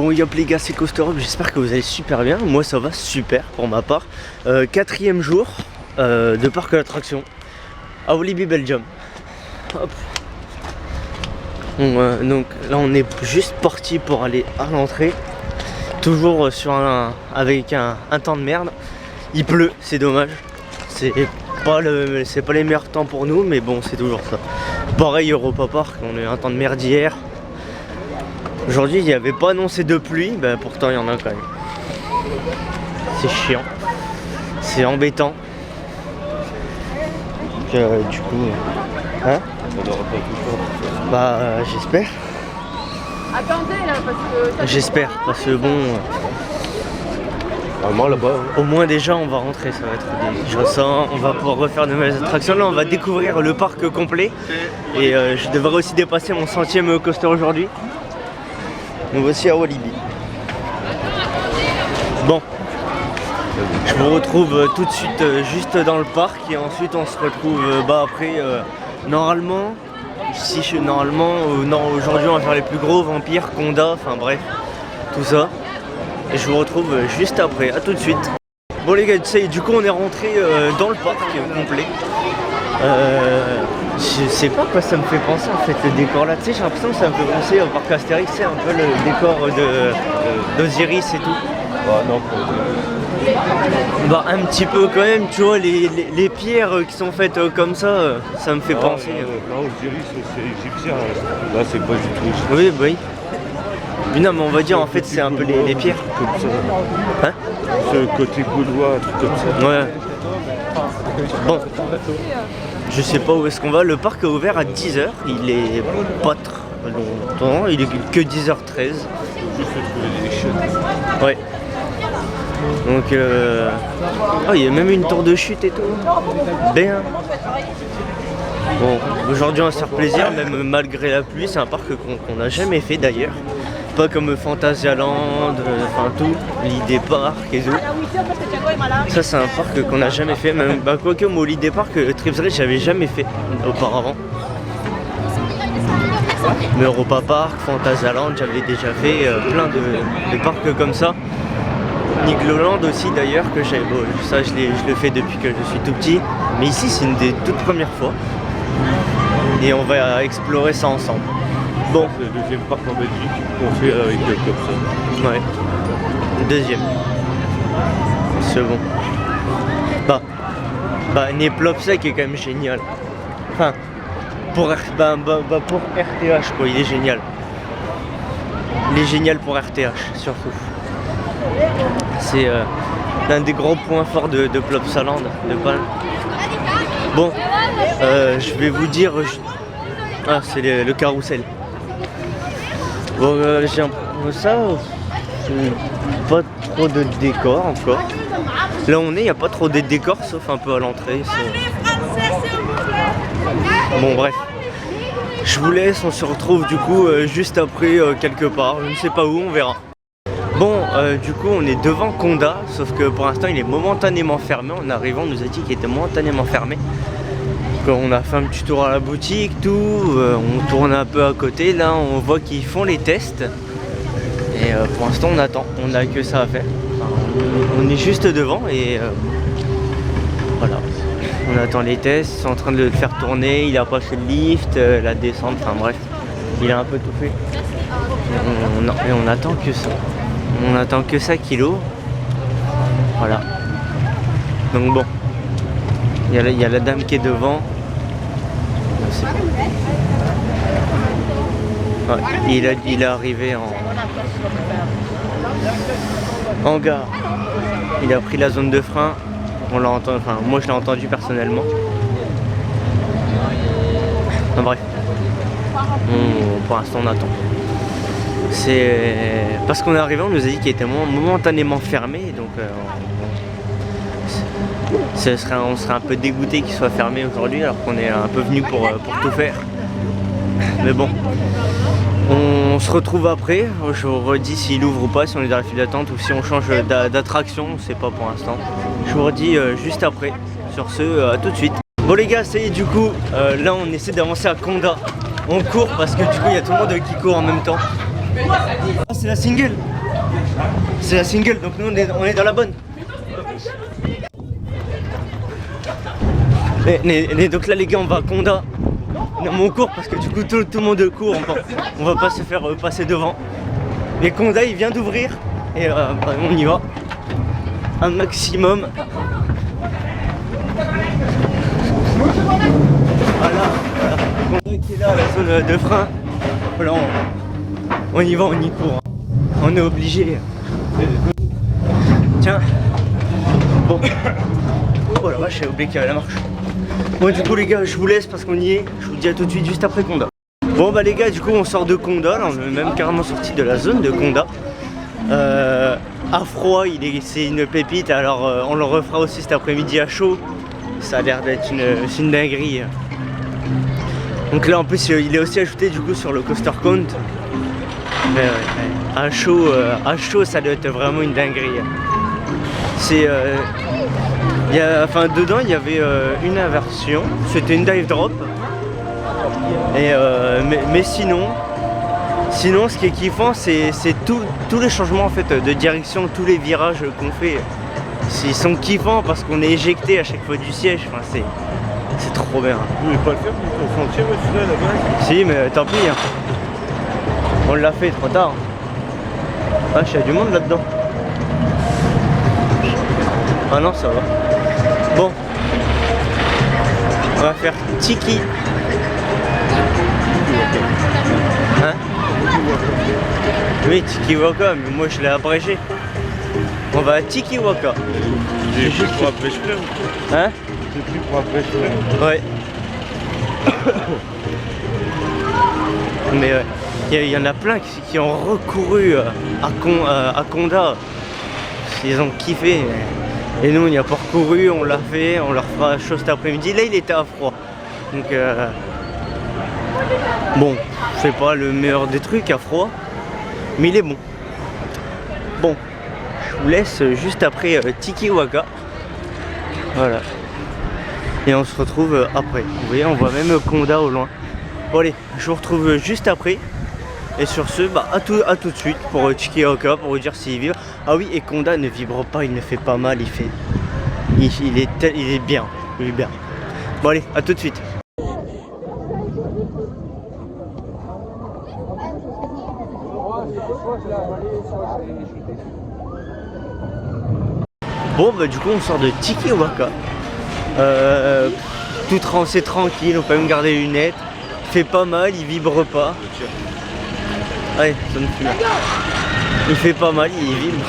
Bon yop les gars, c'est Coaster Up, j'espère que vous allez super bien. Moi ça va super pour ma part. Quatrième jour de parc d'attractions à Walibi Belgium. Hop. Bon, donc là on est juste parti pour aller à l'entrée. Toujours sur avec un temps de merde. Il pleut, c'est dommage. C'est pas les meilleurs temps pour nous, mais bon c'est toujours ça. Pareil Europa Park, on a eu un temps de merde hier. Aujourd'hui il n'y avait pas annoncé de pluie, bah, pourtant il y en a quand même. C'est chiant, c'est embêtant. Donc, du coup, hein? On n'aura pas tout le temps. Bah j'espère. Attendez là parce que... J'espère, parce que bon... Vraiment là-bas. Au moins déjà on va rentrer, ça va être déjà ça. On va pouvoir refaire de nouvelles attractions. Là on va découvrir le parc complet. Et je devrais aussi dépasser mon 100e coaster aujourd'hui. Nous voici à Walibi. Bon, je vous retrouve tout de suite juste dans le parc et ensuite on se retrouve après. Normalement, aujourd'hui on va faire les plus gros vampires, Conda, enfin bref, tout ça. Et je vous retrouve juste après, à tout de suite. Bon les gars, du coup on est rentré dans le parc complet. Je sais pas quoi ça me fait penser en fait le décor là, tu sais j'ai l'impression que ça me fait penser au parc Astérix, c'est un peu le décor d'Osiris et tout. Bah non. Bah un petit peu quand même, tu vois les pierres qui sont faites comme ça, ça me fait penser. Non, Osiris c'est égyptien, là c'est pas du tout. Oui bah oui. Mais non mais on va dire en fait c'est un peu les pierres. Comme ça. Hein? Ce côté gaulois, un truc comme ça. Ouais. Bon. Je sais pas où est-ce qu'on va, le parc est ouvert à 10h, il est pas très longtemps, il est que 10h13. Faut juste trouver des chutes. Ouais. Donc oh, il y a même une tour de chute et tout. Bien. Bon, aujourd'hui on va se faire plaisir, même malgré la pluie, c'est un parc qu'on n'a jamais fait d'ailleurs. Pas comme Fantasyland, enfin tout, l'idée park et tout. Ça c'est un parc qu'on n'a jamais fait, même quoique moi l'idée park, Tripsreach j'avais jamais fait auparavant. Mais Europa Park, Fantasyland j'avais déjà fait plein de parcs comme ça. Nigloland aussi d'ailleurs que j'avais, bon, ça je le fais depuis que je suis tout petit. Mais ici c'est une des toutes premières fois. Et on va explorer ça ensemble. Bon. C'est le deuxième parc en Belgique qu'on fait avec comme ça. Ouais. Le deuxième. C'est bon. Neplopsec est quand même génial. Enfin, pour RTH quoi, il est génial. Il est génial pour RTH surtout. C'est l'un des gros points forts de Plopsaland, de Palm. Bon, je vais vous dire... Ah, c'est le carrousel. Bon, j'ai ça, pas trop de décors encore. Là on est, il n'y a pas trop de décors sauf un peu à l'entrée. Bon bref, je vous laisse, on se retrouve du coup juste après quelque part, je ne sais pas où, on verra. Bon, du coup on est devant Conda, sauf que pour l'instant il est momentanément fermé. En arrivant on nous a dit qu'il était momentanément fermé. On a fait un petit tour à la boutique, tout, on tourne un peu à côté, là on voit qu'ils font les tests. Et pour l'instant on attend, on n'a que ça à faire. Enfin, on est juste devant et voilà. On attend les tests, ils sont en train de le faire tourner, il a passé le lift, la descente, enfin bref. Il a un peu tout fait. Et on attend que ça. On attend que ça qu'il ouvre. Voilà. Donc bon. Il y a la dame qui est devant. Ouais, il est arrivé en gare. Il a pris la zone de frein. On l'a entendu, enfin moi je l'ai entendu personnellement. Non, bref. Pour l'instant on attend. C'est parce qu'on est arrivé, on nous a dit qu'il était momentanément fermé, donc on serait un peu dégoûté qu'il soit fermé aujourd'hui alors qu'on est un peu venu pour tout faire. Mais bon, on se retrouve après, je vous redis s'il ouvre ou pas, si on est dans la file d'attente ou si on change d'attraction, on sait pas pour l'instant. Je vous redis juste après, sur ce, à tout de suite. Bon les gars, ça y est, du coup, là on essaie d'avancer à Conda. On court parce que du coup il y a tout le monde qui court en même temps. Ah, c'est la single. C'est la single, donc nous on est dans la bonne. Et donc là les gars, on va à Condat. Non, mais on court parce que du coup tout le monde court. On va pas se faire passer devant. Mais Condat il vient d'ouvrir et bah, on y va. Un maximum. Voilà. Condat qui est là, la zone de frein. Voilà, on y va, on y court. On est obligé. Tiens. Bon. Oh la vache, j'ai oublié qu'il y avait la marche. Bon du coup les gars, je vous laisse parce qu'on y est. Je vous dis à tout de suite juste après Condat. Bon bah les gars, du coup on sort de Condat. Là, on est même carrément sorti de la zone de Condat. À froid, c'est une pépite. Alors on le refera aussi cet après-midi à chaud. Ça a l'air d'être une dinguerie. Donc là en plus il est aussi ajouté du coup sur le coaster count. Mais à chaud ça doit être vraiment une dinguerie. C'est dedans il y avait une inversion, c'était une dive drop. Et mais sinon ce qui est kiffant c'est tous les changements en fait de direction, tous les virages qu'on fait. Ils sont kiffants parce qu'on est éjecté à chaque fois du siège. Enfin, c'est trop bien. Vous voulez pas le faire pour ton sentier au final là-bas? Si, mais tant pis. Hein. On l'a fait trop tard. Ah, il y a du monde là-dedans. Ah non, ça va. Bon. On va faire Tiki. Hein? Oui, Tiki Waka, mais moi je l'ai abrégé. On va à Tiki Waka. J'ai juste pour après exprès ou quoi? Hein? C'est plus pour après exprès. Ouais. Mais il y en a plein qui ont recouru à Condat. Ils ont kiffé. Et nous on y a pas recouru, on l'a fait, on leur fera chaud cet après-midi. Là il était à froid. Donc bon, c'est pas le meilleur des trucs à froid, mais il est bon. Bon, je vous laisse juste après Tiki Waka. Voilà. Et on se retrouve après. Vous voyez, on voit même Condat au loin. Bon allez, je vous retrouve juste après. Et sur ce, bah à tout de suite pour Tiki Waka, pour vous dire s'il vibre. Ah oui, et Condat ne vibre pas, il ne fait pas mal, il est bien. Il est bien. Bon allez, à tout de suite. Bon bah du coup on sort de Tiki Waka. C'est tranquille, on peut même garder les lunettes. Il fait pas mal, il vibre pas. Ouais, ça me fume. Il fait pas mal, il vibre.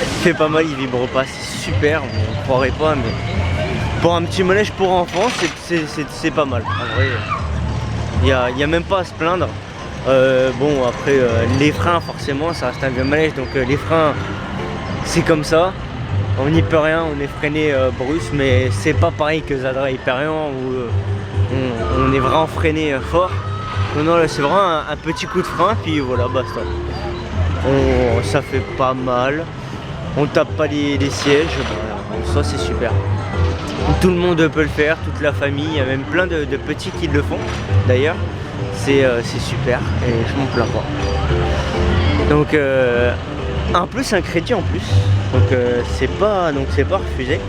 Il fait pas mal, il vibre pas, c'est super, on croirait pas, mais pour un petit manège pour enfants, c'est pas mal. En vrai, il y a même pas à se plaindre. Bon après les freins forcément ça reste un vieux manège, donc les freins c'est comme ça. On n'y peut rien, on est freiné brusque, mais c'est pas pareil que Zadra Hyperion où on est vraiment freiné fort. Non, là c'est vraiment un petit coup de frein, puis voilà, basta. Ça fait pas mal, on tape pas les sièges, bah, ça c'est super. Tout le monde peut le faire, toute la famille, il y a même plein de petits qui le font d'ailleurs. C'est super et je m'en plains pas. Donc un plus un crédit en plus. Donc c'est pas refusé.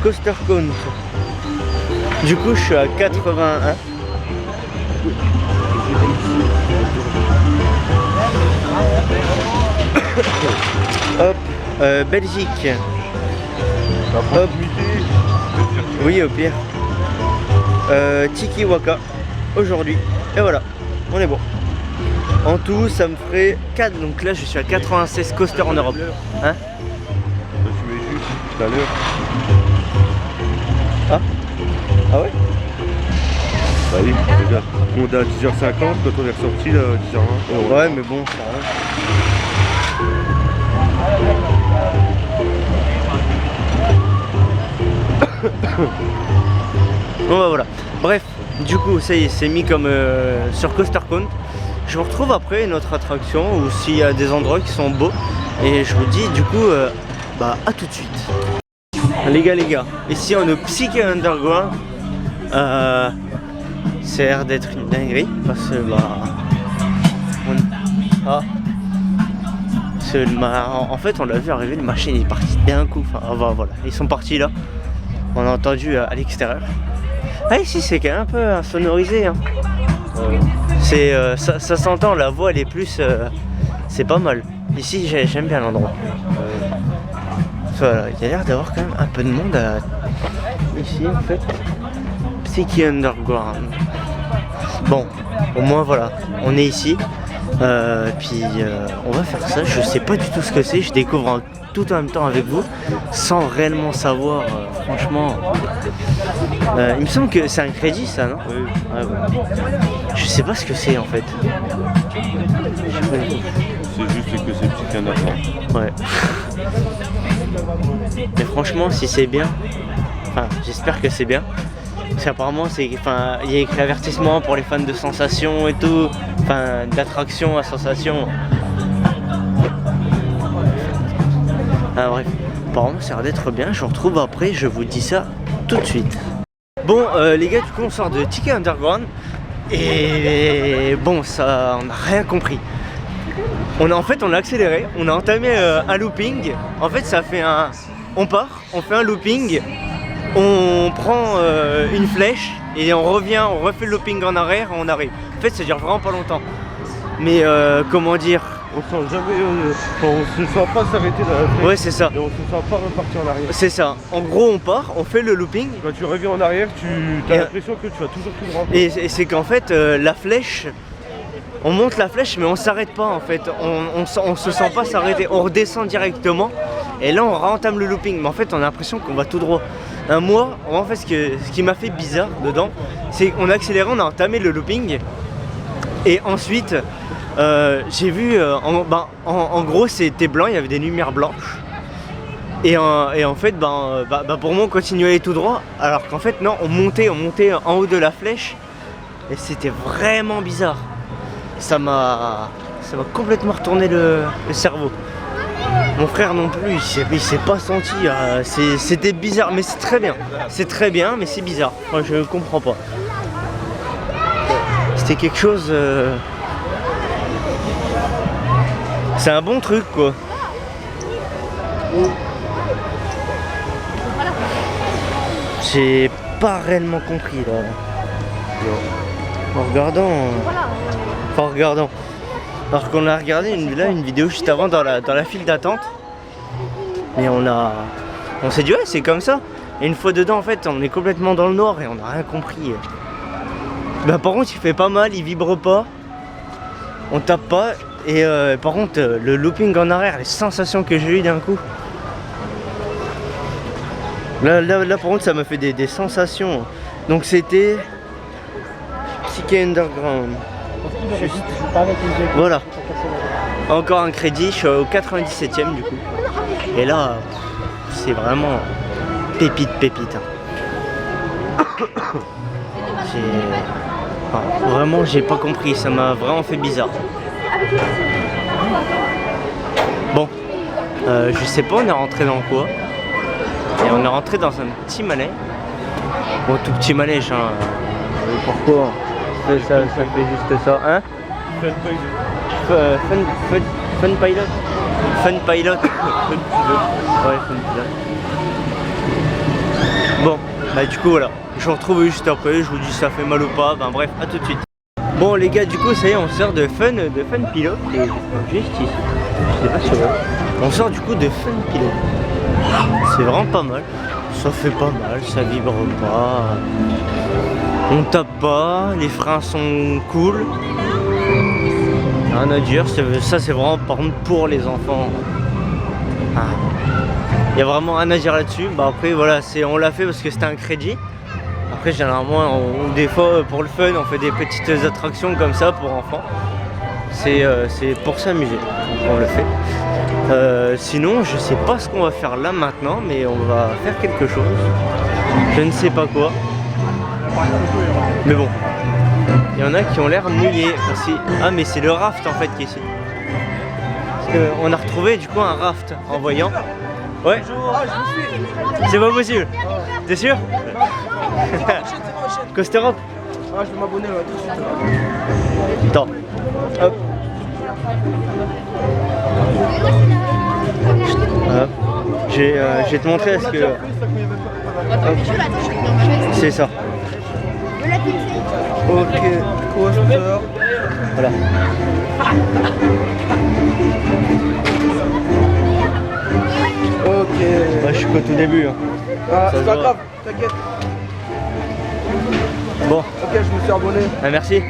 Coaster count. Du coup je suis à 81. Hop, Belgique. Hop. Oui au pire. Tiki Waka aujourd'hui. Et voilà, on est bon. En tout, ça me ferait 4. Donc là, je suis à 96 coasters en Europe. Hein? Tu mets juste tout à l'heure. Ah ouais? Bah oui, regarde. On est à 10h50 quand on est ressorti là, à 10h20. Ouais, mais bon, ça va. Bon bah voilà. Bref, du coup, ça y est, c'est mis comme sur Coaster Count. Je vous retrouve après notre attraction ou s'il y a des endroits qui sont beaux. Et je vous dis du coup, bah à tout de suite. Les gars, ici on est au Psyché Underground. Ça a l'air d'être une dinguerie parce que bah Ah. En fait, on l'a vu arriver, le machin il est parti d'un coup. Enfin, voilà, ils sont partis là. On a entendu à l'extérieur. Ah, ici, c'est quand même un peu insonorisé. Hein. Ça s'entend, la voix elle est plus. C'est pas mal. Ici, j'aime bien l'endroit. Voilà, il y a l'air d'avoir quand même un peu de monde ici en fait. Psyche Underground. Bon, au moins voilà, on est ici. Puis on va faire ça. Je sais pas du tout ce que c'est. Je découvre tout en même temps avec vous, sans réellement savoir. Franchement, il me semble que c'est un crédit, ça, non? Oui. Ouais, ouais. Je sais pas ce que c'est en fait. C'est juste que c'est Psyche Underground. Ouais. Mais franchement, si c'est bien, enfin, j'espère que c'est bien. Parce qu'apparemment, il y a écrit avertissement pour les fans de sensations et tout, enfin, d'attraction à sensation. Ah, bref, apparemment, ça a l'air d'être bien. Je vous retrouve après, je vous dis ça tout de suite. Bon, les gars, du coup, on sort de Ticket Underground et bon, ça, on n'a rien compris. En fait, on a accéléré, on a entamé un looping. En fait, ça fait on part, on fait un looping, on prend une flèche et on revient, on refait le looping en arrière, on arrive. En fait, ça dure vraiment pas longtemps. Mais comment dire, On sent jamais, on se sent pas s'arrêter dans la flèche. Ouais, c'est ça. Et on se sent pas repartir en arrière. C'est ça. En gros, on part, on fait le looping. Quand tu reviens en arrière, tu as l'impression que tu vas toujours tout droit. Et c'est qu'en fait, la flèche, on monte la flèche, mais on s'arrête pas en fait. On se sent pas s'arrêter. On redescend directement. Et là, on réentame le looping. Mais en fait, on a l'impression qu'on va tout droit. Moi, en fait, ce qui m'a fait bizarre dedans, c'est qu'on a accéléré, on a entamé le looping. Et ensuite, j'ai vu, en gros, c'était blanc, il y avait des lumières blanches. Et en fait, pour moi, on continuait à aller tout droit. Alors qu'en fait, non, on montait en haut de la flèche. Et c'était vraiment bizarre. Ça m'a complètement retourné le cerveau. Mon frère non plus, il s'est pas senti. C'était bizarre, mais c'est très bien. C'est très bien, mais c'est bizarre. Moi, je comprends pas. C'était quelque chose. C'est un bon truc, quoi. J'ai pas réellement compris là. En regardant. Alors qu'on a regardé une vidéo juste avant dans la file d'attente. Et on s'est dit ouais, c'est comme ça. Et une fois dedans, en fait, on est complètement dans le noir et on n'a rien compris. Par contre, il fait pas mal, il vibre pas. On tape pas. Et par contre, le looping en arrière, les sensations que j'ai eues d'un coup. Là, par contre, ça m'a fait des sensations. Donc c'était Psyche Underground. Juste. Voilà. Encore un crédit, je suis au 97e du coup. Et là, c'est vraiment pépite. Hein. Vraiment, j'ai pas compris, ça m'a vraiment fait bizarre. Bon, je sais pas, on est rentré dans quoi. Et on est rentré dans un petit manège. Bon, tout petit manège, hein. Pourquoi ça fait juste ça, hein? Fun Pilot. Ouais, Fun Pilot. Bon, du coup voilà, je vous retrouve juste après, je vous dis si ça fait mal ou pas, bref, à tout de suite. Bon les gars, du coup ça y est, on sort de Fun Pilot, et juste ici, je sais pas si on sort du coup de Fun Pilot. C'est vraiment pas mal, ça fait pas mal, ça vibre pas, on tape pas, les freins sont cool. Rien à dire, ça c'est vraiment par contre pour les enfants. Il y a vraiment rien à dire là-dessus. Après voilà, on l'a fait parce que c'était un crédit. Après généralement des fois pour le fun on fait des petites attractions comme ça pour enfants. C'est pour s'amuser, on le fait. Sinon je sais pas ce qu'on va faire là maintenant, mais on va faire quelque chose. Je ne sais pas quoi. Mais bon. Il y en a qui ont l'air mouillés aussi. Ah mais c'est le raft en fait qui est ici. Parce qu'on a retrouvé du coup un raft en voyant. Ouais. C'est pas possible. T'es sûr? Coaster Rock. Ah, je vais m'abonner là tout de suite. Attends. Hop. Hop. Je vais te montrer ce que... Hop. C'est ça. Ok, coaster. Voilà. Ok. Moi, je suis qu'au tout début. Hein. Ah, Ça c'est se pas voit. grave, t'inquiète. Bon, Ok, je me suis abonné. merci. Ouais.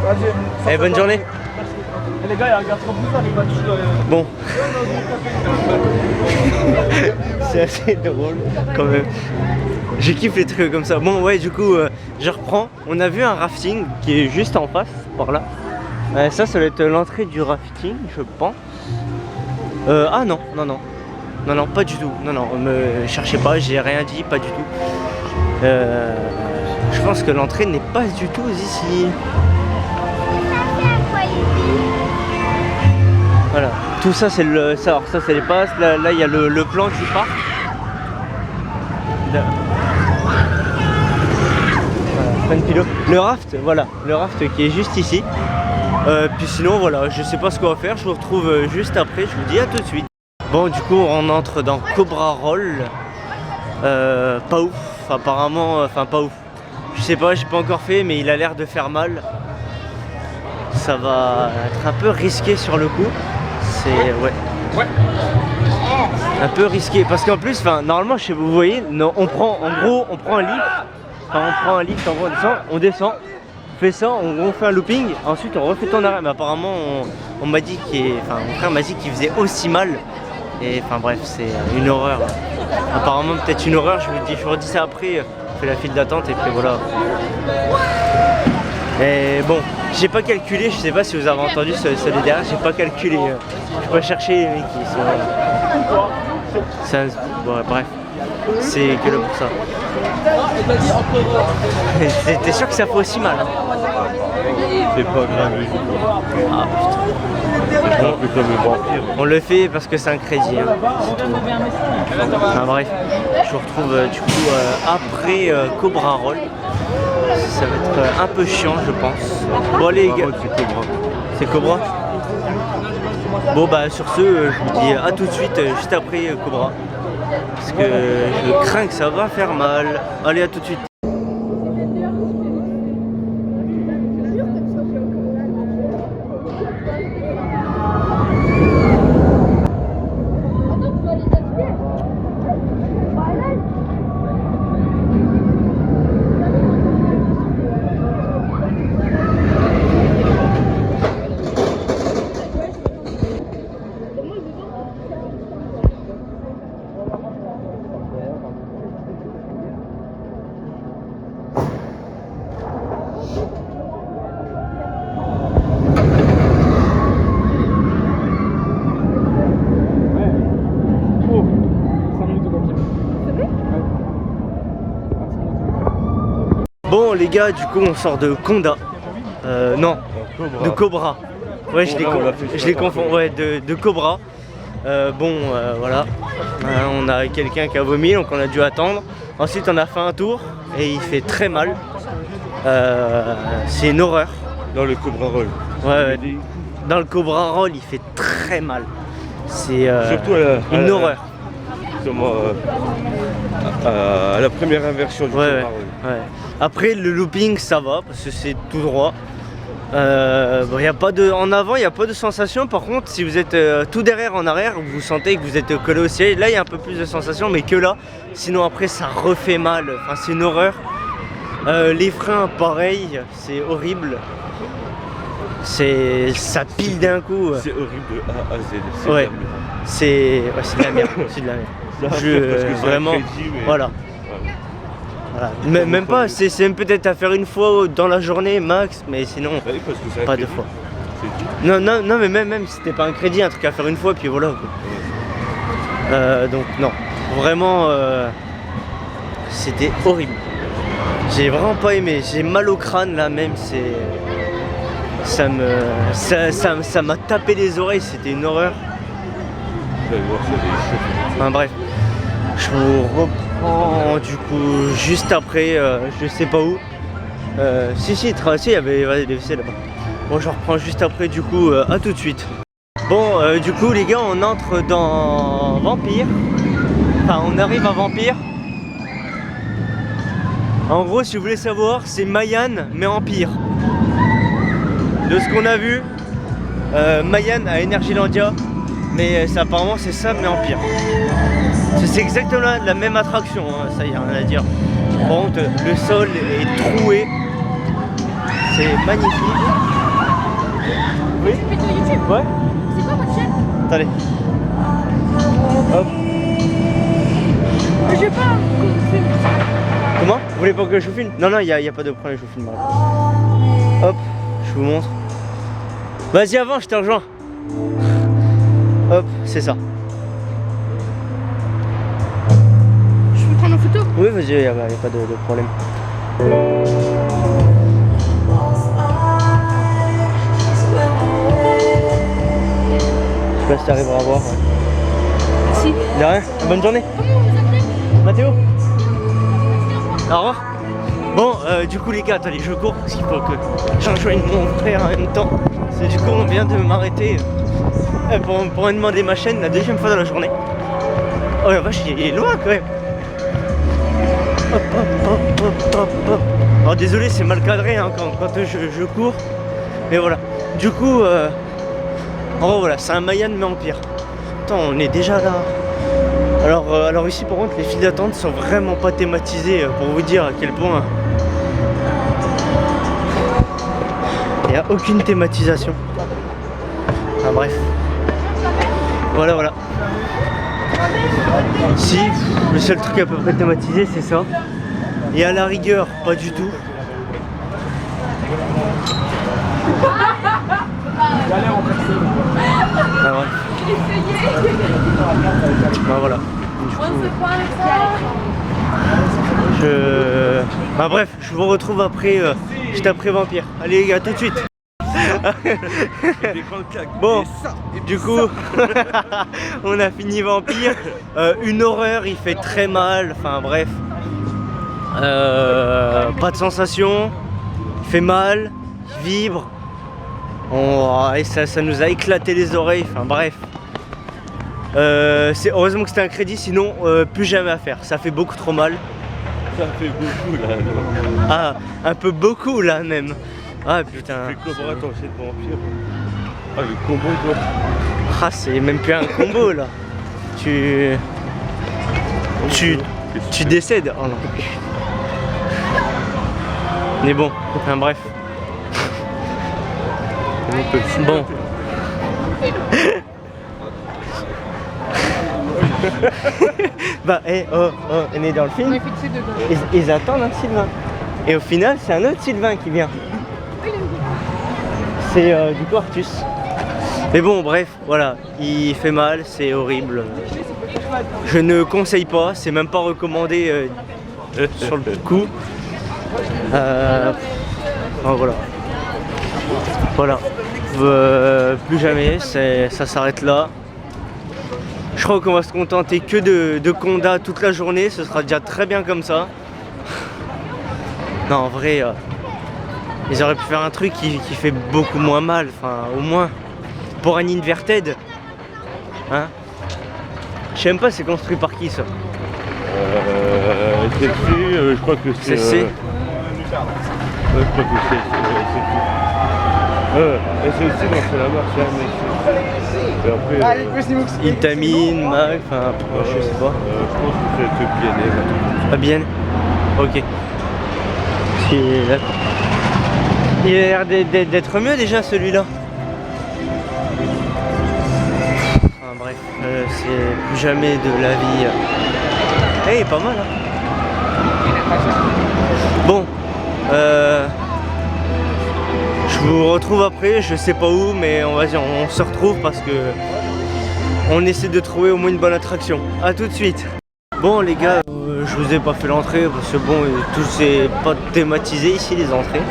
Vas-y. Et bonne journée. Les gars, il regarde trop plus ça, les matchs. Bon. C'est assez drôle quand même. Je kiffe les trucs comme ça. Bon ouais, du coup je reprends. On a vu un rafting qui est juste en face, par là. Ça doit être l'entrée du rafting, je pense. Ah non, non, non. Non, non, pas du tout. Non, non, me cherchez pas, j'ai rien dit, pas du tout. Je pense que l'entrée n'est pas du tout ici. Voilà, tout ça c'est le. Ça, alors ça c'est les passes, là il y a le plan du parc. Voilà, plein de pilotes. Le raft, voilà, le raft qui est juste ici. Puis sinon voilà, je sais pas ce qu'on va faire, je vous retrouve juste après, je vous dis à tout de suite. Bon du coup on entre dans Cobra Roll. Pas ouf, apparemment, enfin pas ouf. Je sais pas, j'ai pas encore fait mais il a l'air de faire mal. Ça va être un peu risqué sur le coup. C'est ouais. Un peu risqué parce qu'en plus, enfin normalement, je sais, vous voyez, non, on prend en gros, on prend un lift, enfin on prend un lift, en gros on descend, on fait ça, on fait un looping, ensuite on refait ton arrêt. Mais apparemment, on m'a dit enfin mon frère m'a dit qu'il faisait aussi mal. Et enfin bref, c'est une horreur. Apparemment peut-être une horreur. Je vous redis ça après. On fait la file d'attente et puis voilà. Et bon, j'ai pas calculé, je sais pas si vous avez entendu celui derrière, j'ai pas calculé. Je peux pas chercher les mecs qui sont. Bon, bref, c'est que là pour ça. T'es sûr que ça fait aussi mal hein? C'est pas grave. Ah putain. Un peu comme le vampire. On le fait parce que c'est un crédit. Hein. Enfin, bref, je vous retrouve du coup après Cobra Roll. Ça va être un peu chiant je pense. Bon les gars, c'est Cobra. Bon bah sur ce, je vous dis à tout de suite juste après Cobra. Parce que je crains que ça va faire mal. Allez à tout de suite. Bon les gars, du coup on sort de Conda. Non, de Cobra. Ouais, je les confonds. Ouais, de Cobra. Voilà. On a quelqu'un qui a vomi, donc on a dû attendre. Ensuite on a fait un tour et il fait très mal. C'est une horreur. Dans le Cobra Roll. Ouais, dans le Cobra Roll il fait très mal. C'est surtout une horreur. À la première inversion du Cobra Roll. Ouais. Après le looping ça va parce que c'est tout droit. Y a pas de, en avant il n'y a pas de sensation. Par contre si vous êtes tout derrière en arrière, vous sentez que vous êtes collé au ciel. Là il y a un peu plus de sensation mais que là. Sinon après ça refait mal. Enfin c'est une horreur. Les freins pareil, c'est horrible. Ça pile d'un coup. C'est horrible de A à Z. Ouais. C'est de la merde. C'est de la merde. Vraiment. Voilà. Même pas, c'est même peut-être à faire une fois dans la journée max, mais sinon pas deux fois. Non, mais même si c'était pas un crédit, un truc à faire une fois, puis voilà. Donc non, vraiment, c'était horrible. J'ai vraiment pas aimé. J'ai mal au crâne là même. Ça m'a tapé les oreilles. C'était une horreur. Enfin bref, je vous reprends du coup juste après, je sais pas où. Si il y avait des WC là-bas. Bon, je reprends juste après, du coup, à tout de suite. Bon, du coup, les gars, on entre dans Vampire. Enfin, on arrive à Vampire. En gros, si vous voulez savoir, c'est Mayan, mais en pire. De ce qu'on a vu, Mayan à Energylandia, mais apparemment c'est ça, mais en pire. C'est exactement la même attraction, hein, ça y a rien à dire. Par contre, le sol est troué. C'est magnifique. Oui. Ouais. C'est quoi votre chaîne? Attendez. Hop. Je sais pas. Comment? Vous voulez pas que je vous filme? Non, non, il n'y a pas de problème, je vous filme. Hop, je vous montre. Vas-y, avant, je te rejoins. Hop, c'est ça. Je peux prendre en photo? Oui, vas-y, il n'y a pas de problème. Je sais pas si tu arriveras à voir. Ouais. Si. De rien, bonne journée. Comment vous appelez? Mathéo. Au revoir. Bon, du coup les gars, attendez, je cours parce qu'il faut que je rejoigne mon frère en même temps. C'est du coup, on vient de m'arrêter pour me demander ma chaîne la deuxième fois dans la journée. Oh la vache, il est loin quand même. Hop, hop, hop, hop, hop, hop. Alors désolé, c'est mal cadré hein, quand je cours. Mais voilà. Du coup, en gros voilà, c'est un Mayan mais en pire. Attends, on est déjà là. Alors ici par contre les files d'attente sont vraiment pas thématisées pour vous dire à quel point il n'y a aucune thématisation. Ah bref. Voilà voilà. Si, le seul truc à peu près thématisé c'est ça. Et à la rigueur, pas du tout. Ah ouais. Bah voilà. Bah bref, je vous retrouve après, juste après Vampire. Allez les gars, tout de suite. Bon, du coup, on a fini Vampire. Une horreur, il fait très mal. Enfin bref. Pas de sensation. Il fait mal. Il vibre. Et ça nous a éclaté les oreilles. Enfin bref. C'est heureusement que c'était un crédit, sinon plus jamais à faire. Ça fait beaucoup trop mal. Ça fait beaucoup là. Ah, un peu beaucoup là même. Ah putain. Fais comment attends, c'est de Vampire. Ah le combo toi. Ah c'est même plus un combo là. Tu décèdes. Oh non. Mais bon, enfin bref. Bon. Bah, on est dans le film. Ils attendent un Sylvain. Et au final, c'est un autre Sylvain qui vient. C'est du coup Artus. Mais bon, bref, voilà. Il fait mal, c'est horrible. Je ne conseille pas, c'est même pas recommandé sur le coup. Oh, voilà. Voilà. Plus jamais, ça s'arrête là. Je crois qu'on va se contenter que de Conda toute la journée, ce sera déjà très bien comme ça. Non en vrai, ils auraient pu faire un truc qui fait beaucoup moins mal, enfin au moins pour un Inverted. Hein? Je sais même pas c'est construit par qui ça. Je crois que c'est... C'est je crois que c'est aussi c'est la marque, et après, Itamine, Mag, enfin je sais pas. je pense que c'est le BNN. Ah bien. Ok. Il a l'air d'être mieux déjà celui-là. Enfin bref, c'est plus jamais de la vie. Eh, il est pas mal hein. Bon. Je vous retrouve après, je sais pas où, mais on se retrouve parce que on essaie de trouver au moins une bonne attraction. A tout de suite. Bon les gars, je vous ai pas fait l'entrée parce que bon, tout c'est pas thématisé ici les entrées.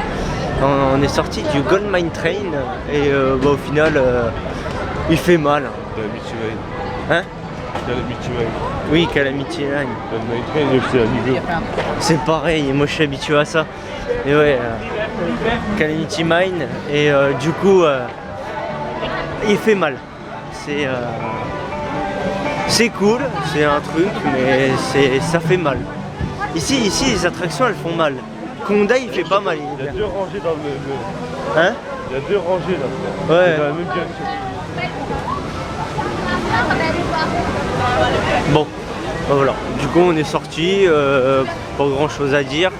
On est sorti du Gold Mine Train et bah, au final, il fait mal. Calamity Line. Hein? Calamity Line. Oui, Calamity Line. Gold Mine Train, c'est à niveau. C'est pareil, moi je suis habitué à ça. Et ouais. Calamity Mine, et du coup il fait mal. C'est cool, c'est un truc, mais ça fait mal. Ici les attractions elles font mal. Conda il fait pas mal. Il y a 2 rangées dans le... Hein? Il y a 2 rangées là. Ouais. C'est dans la même direction. Bon, ben voilà. Du coup on est sorti, pas grand chose à dire.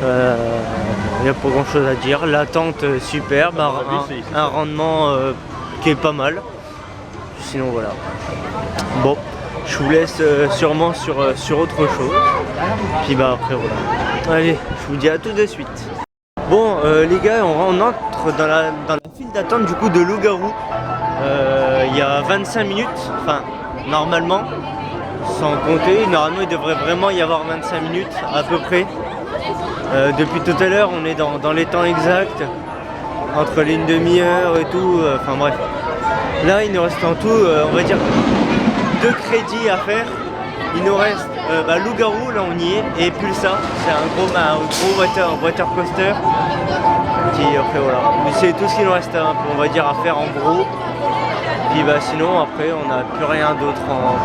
Il n'y a pas grand chose à dire. L'attente superbe, un rendement qui est pas mal. Sinon voilà. Bon, je vous laisse sûrement sur autre chose. Puis bah après voilà. Allez, je vous dis à tout de suite. Bon les gars, on entre dans la file d'attente du coup de Loup-Garou. Il y a 25 minutes, enfin normalement, sans compter, normalement il devrait vraiment y avoir 25 minutes à peu près. Depuis tout à l'heure on est dans les temps exacts, entre les une demi-heure et tout, enfin bref. Là il nous reste en tout, on va dire, 2 crédits à faire. Il nous reste Loup-Garou, là on y est, et Pulsar, c'est un gros water coaster. Qui, après voilà, c'est tout ce qu'il nous reste on va dire à faire en gros. Puis bah sinon après on n'a plus rien d'autre en...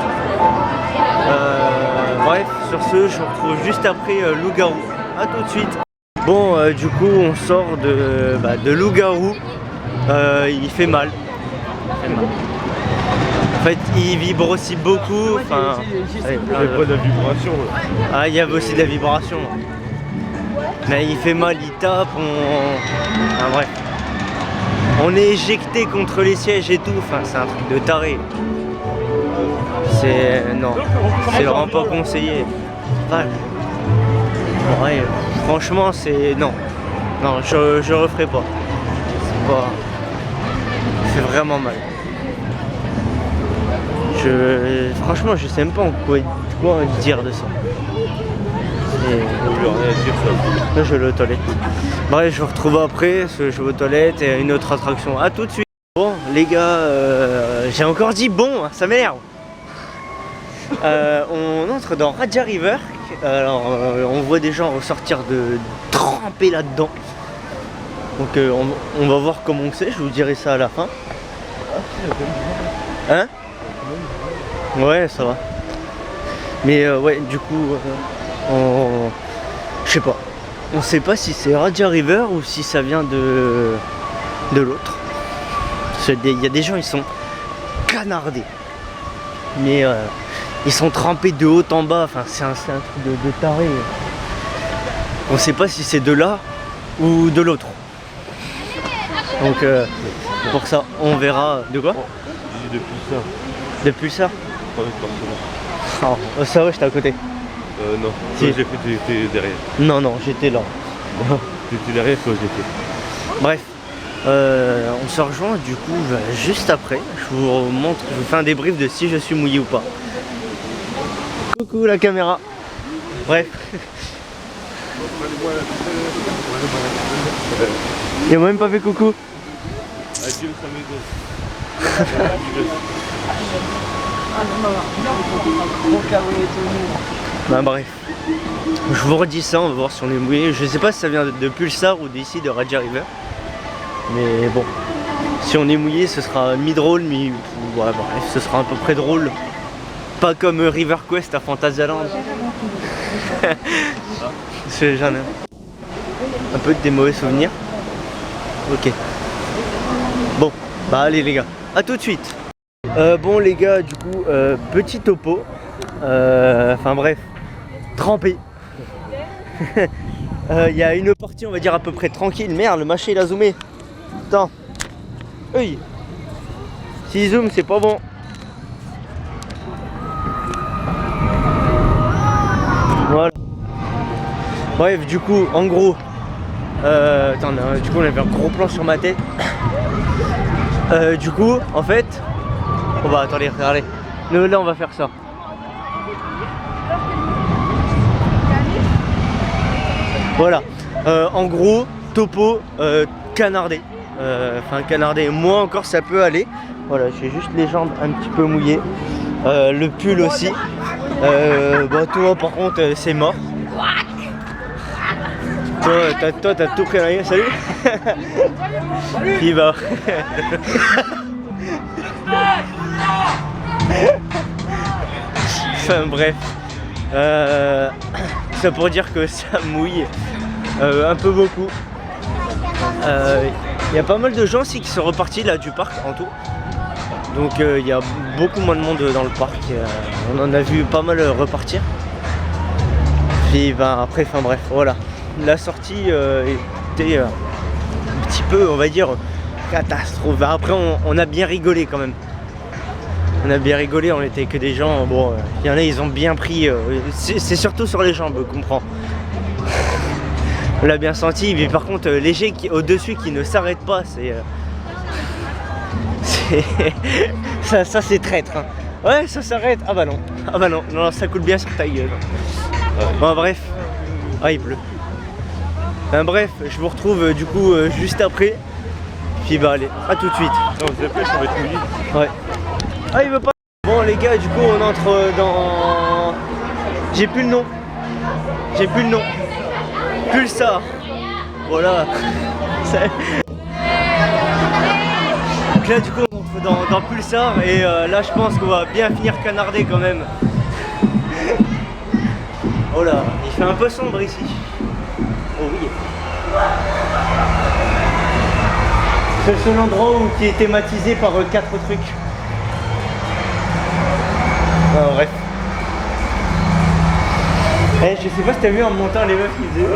bref, sur ce je vous retrouve juste après Loup-Garou. A tout de suite. Bon du coup on sort de Loup-Garou. Il fait mal. En fait il vibre aussi beaucoup. Enfin, Il y a pas de vibration. ah il y a aussi de la vibration. Mais il fait mal, il tape, enfin, bref. On est éjecté contre les sièges et tout, enfin c'est un truc de taré. Non, c'est vraiment pas conseillé. Ouais. Ouais, franchement c'est... Non, je referai pas. C'est vraiment mal. Franchement je sais même pas quoi dire de ça. Là je vais aux toilettes. Bref, je vous retrouve après, parce que je vais aux toilettes et une autre attraction. A tout de suite. Bon les gars, j'ai encore dit bon, ça m'énerve. On entre dans Raja River. Alors on voit des gens ressortir tremper là-dedans. Donc on va voir comment c'est, je vous dirai ça à la fin. Hein? Ouais ça va. Mais ouais du coup je sais pas. On sait pas si c'est Raja River ou si ça vient de l'autre. Il y a des gens, ils sont canardés. Mais ils sont trempés de haut en bas. Enfin, c'est un truc de taré. On sait pas si c'est de là ou de l'autre. Donc pour ça, on verra. De quoi? De Pulsar. De Pulsar? Oh, ça va, j'étais à côté. Non, si. J'ai cru que j'étais derrière. Non, j'étais là. J'étais derrière quand j'étais. Bref, on se rejoint du coup juste après. Je vous montre, je vous fais un débrief de si je suis mouillé ou pas. Coucou la caméra. Bref. Il m'a même pas fait coucou. Bah bref, je vous redis ça, on va voir si on est mouillé. Je sais pas si ça vient de Pulsar ou d'ici de Raja River. Mais bon, si on est mouillé ce sera mi-drôle, ouais, bref, ce sera à peu près drôle. Pas comme River Quest à Phantasialand. C'est jamais. Un peu des mauvais souvenirs. Ok. Bon, bah allez les gars, à tout de suite. Bon les gars, du coup, petit topo. Enfin bref, trempé. Il y a une partie, on va dire à peu près tranquille. Merde, le machin il a zoomé. Attends. Oui. S'il zoom, c'est pas bon. Voilà. Bref, du coup, en gros, attends, du coup, on avait un gros plan sur ma tête. Du coup, en fait, on va attendez, regardez. Nous, là, on va faire ça. Voilà. En gros, topo canardé. Enfin, canardé. Moi encore, ça peut aller. Voilà, j'ai juste les jambes un petit peu mouillées. Le pull aussi. Bon, toi, par contre, c'est mort. Toi, t'as tout pris à la gueule, salut. Puis bah. Enfin bref. Ça pour dire que ça mouille un peu beaucoup. Il y a pas mal de gens aussi qui sont repartis là du parc en tout. Donc il y a beaucoup moins de monde dans le parc. On en a vu pas mal repartir. Puis ben, après, enfin bref, voilà. La sortie était un petit peu, on va dire, catastrophe. Après, on a bien rigolé quand même. On a bien rigolé, on était que des gens. Bon, il y en a, ils ont bien pris. C'est surtout sur les jambes, comprends. On l'a bien senti, mais par contre, léger au-dessus qui ne s'arrête pas, ça c'est traître. Hein. Ouais, ça s'arrête. Ah bah non, non, ça coule bien sur ta gueule. Bon, bref. Ah, il pleut. Ben, bref, je vous retrouve du coup juste après. Puis bah allez, à tout de suite. Non, vous avez ça va être mouillé. Ouais. Ah, il veut pas. Bon les gars, du coup on entre dans... J'ai plus le nom. Pulsar. Voilà. Donc là du coup on entre dans Pulsar et là je pense qu'on va bien finir canardé quand même. Oh là, il fait un peu sombre ici. Oh oui. C'est le seul endroit qui est thématisé par 4 trucs. Ah, bref. Eh, je sais pas si t'as vu en montant les meufs qui faisaient.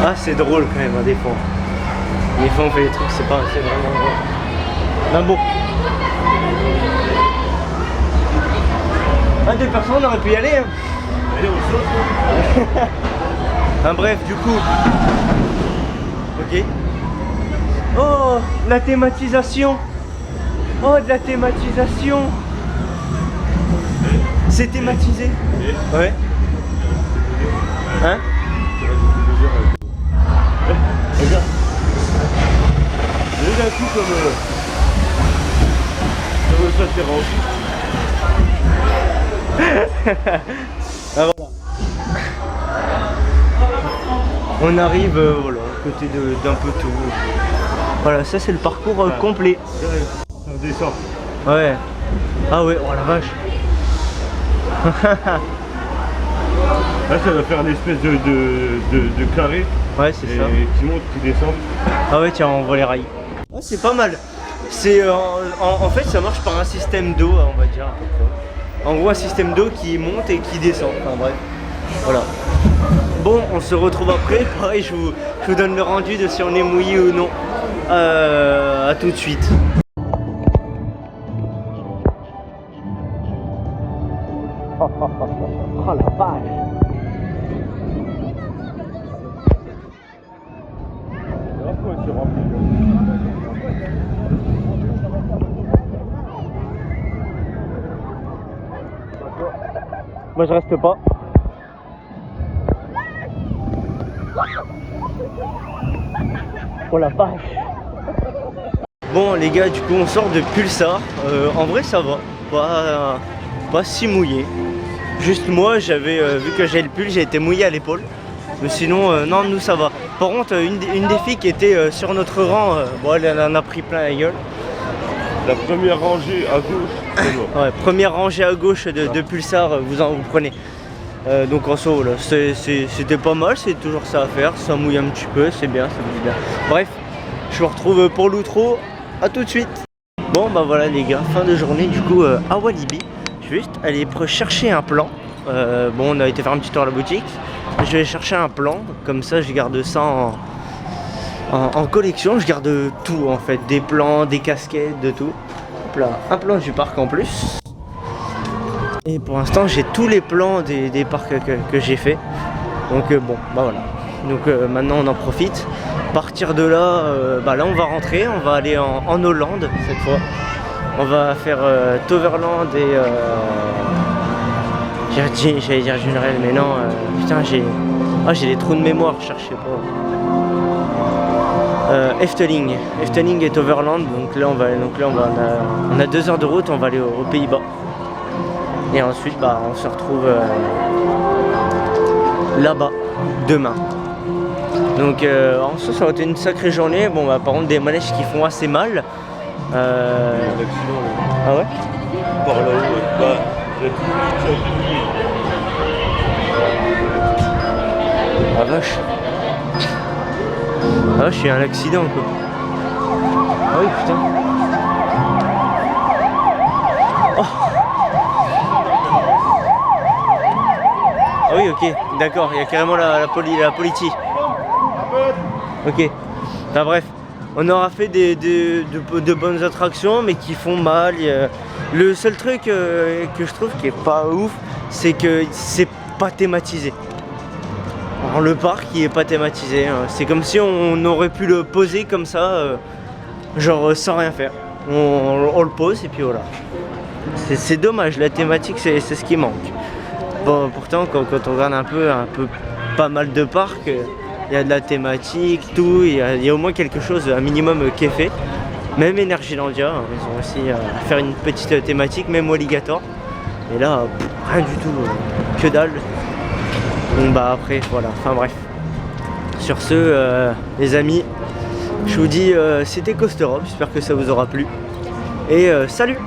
Ah, c'est drôle quand même, hein, des fois. Des fois on fait des trucs, c'est vraiment drôle. Ben bon. Ah, 2 personnes, on aurait pu y aller. Hein. Allez, on saute. Enfin, bref, du coup. Ok. Oh, la thématisation. Oh, de la thématisation. C'est thématisé. Ouais. Hein? Regarde. J'ai d'un coup comme ça s'est rempli. Ah, voilà. On arrive voilà, à côté d'un peu tout. Voilà, ça c'est le parcours complet. On descend. Ouais. Ah ouais, oh la vache. Là ça va faire une espèce de carré. Ouais, c'est ça. Qui monte, qui descend. Ah ouais, tiens, on voit les rails. Oh, c'est pas mal. C'est en fait ça marche par un système d'eau, on va dire à peu près. En gros un système d'eau qui monte et qui descend. Enfin bref. Voilà. Bon, on se retrouve après. Pareil, je vous donne le rendu de si on est mouillé ou non. À tout de suite. Oh la vache. Moi je reste pas. Oh la vache. Bon les gars, du coup on sort de Pulsar. En vrai ça va, pas si mouillé. Juste moi j'avais vu que j'ai le pull, j'ai été mouillé à l'épaule. Mais sinon non, nous ça va. Par contre une des filles qui était sur notre rang, bon, elle en a pris plein la gueule. La première rangée à gauche. Ouais, première rangée à gauche de Pulsar, vous prenez. Donc en soi voilà, c'était pas mal, c'est toujours ça à faire, ça mouille un petit peu, c'est bien, ça bouge bien. Bref, je vous retrouve pour l'outro, à tout de suite. Bon bah voilà les gars, fin de journée du coup à Walibi. Je vais juste aller chercher un plan. Bon, on a été faire un petit tour à la boutique. Je vais chercher un plan, comme ça je garde ça en collection, je garde tout en fait, des plans, des casquettes, de tout. Hop là, un plan du parc en plus. Et pour l'instant j'ai tous les plans des parcs que j'ai fait. Donc bon, bah voilà. Donc maintenant on en profite. Partir de là, bah là on va rentrer, on va aller en Hollande cette fois. On va faire Toverland et j'allais dire Junrel, mais non, putain j'ai des trous de mémoire, cherchez pas. Efteling et Toverland, donc là on a 2 heures de route, on va aller aux Pays-Bas. Et ensuite bah on se retrouve là-bas demain. Donc en soi ça va être une sacrée journée. Bon bah par contre des manèges qui font assez mal. L'accident là. Ah ouais? Par là-haut, bah, il y a tout le monde qui Ah vache. Ah vache, il y a un accident quoi. Ah oui putain. Oh. Ah oui ok, d'accord, il y a carrément la politie. Ok. Enfin bref. On aura fait de bonnes attractions mais qui font mal. Le seul truc que je trouve qui est pas ouf, c'est que c'est pas thématisé. Alors, le parc il est pas thématisé, hein. C'est comme si on aurait pu le poser comme ça, genre sans rien faire. On le pose et puis voilà. C'est dommage, la thématique c'est ce qui manque. Bon, pourtant quand on regarde un peu pas mal de parcs, il y a de la thématique, tout, il y a au moins quelque chose, un minimum qui est fait. Même Energylandia, hein, ils ont aussi faire une petite thématique, même Alligator. Et là, rien du tout, que dalle. Donc bah après, voilà, enfin bref. Sur ce, les amis, je vous dis, c'était Coaster Hop, j'espère que ça vous aura plu. Et salut!